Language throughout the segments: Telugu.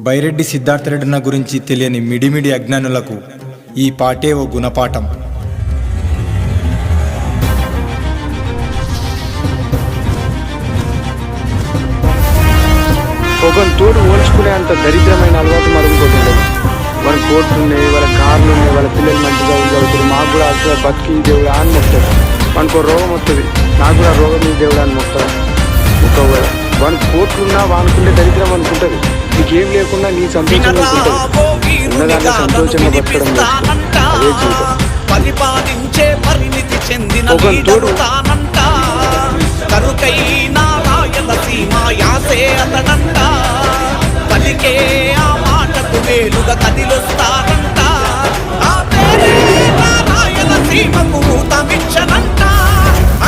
బైరెడ్డి సిద్ధార్థరెడ్డిన గురించి తెలియని మిడిమిడి అజ్ఞానులకు ఈ పాటే ఓ గుణపాఠం. ఒకరిని తోడు ఓల్చుకునే అంత దరిద్రమైన అలవాటు మరుగుకోలేదు. వాళ్ళ కోట్లు ఉన్నాయి, వాళ్ళ కార్లు ఉన్నాయి, వాళ్ళ పిల్లలు మంచిగా చదువుతారు. మాకు కూడా అసలు బతికి దేవుడు అని మొక్తాడు. మనకు రోగం వస్తుంది, నాకు కూడా రోగం ఈ దేవుడు అని మొక్తాడు. మొక్కవాలి వానికి కోట్లున్నా వానుకుంటే దరిద్రం అనుకుంటుంది. నీకేం లేకుండా నీ సంతోషంగా ఉంటుంది. ఉన్నదాన్ని సంతోషంగా బతకడం అదే జీవితం. ఒకరిని తోడు పలికే ఆ మాటకు వేలుగా కదిలొస్తారంట. ఆ పేరే రాయలసీమకు ఊతమిచ్చనంట.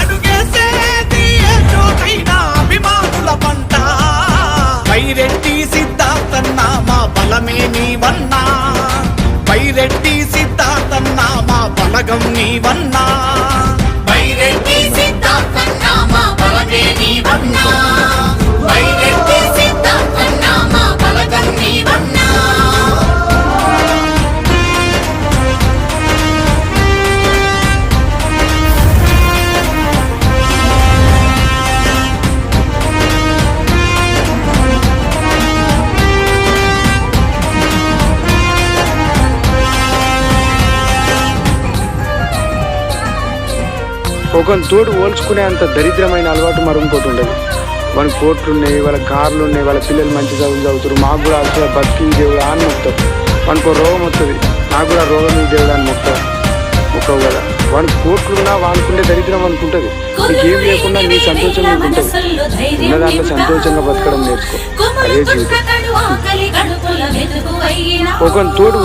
అడుగేసేది ఏ చోటైనా అభిమానుల పంట. బైరెడ్డి సిద్ధార్థన్న మా బలమే నీవన్నా. బైరెడ్డి సిద్ధార్థన్న మా బలగం నీవన్నా. బైరెడ్డి సిద్ధార్థన్న మా బలమే నీవన్నా. బైరెడ్డి సిద్ధార్థన్న మా బలగం నీవన్నా. ఒకరిని తోడు ఓల్చుకునే అంత దరిద్రమైన అలవాటు మరుగుకోటి ఉండదు. వాళ్ళ కోట్లు ఉన్నాయి, వాళ్ళ కార్లు ఉన్నాయి, వాళ్ళ పిల్లలు మంచి చదువుతారు. మాకు కూడా అసలు బతికి దేవుడు అని మొక్తాడు. మనకు రోగం వస్తుంది, నాకు కూడా రోగం ఈ దేవుడు అని మొక్తాడు. మొక్కవు కదా వానికి కోట్లున్నా వానుకుంటే దరిద్రం అనుకుంటుంది. నీకేం లేకుండా నీ సంతోషంగా ఉంటుంది. ఉన్నదాంట్లో సంతోషంగా బతకడం నేర్చుకో, అదే జీవితం. ఒకరిని తోడు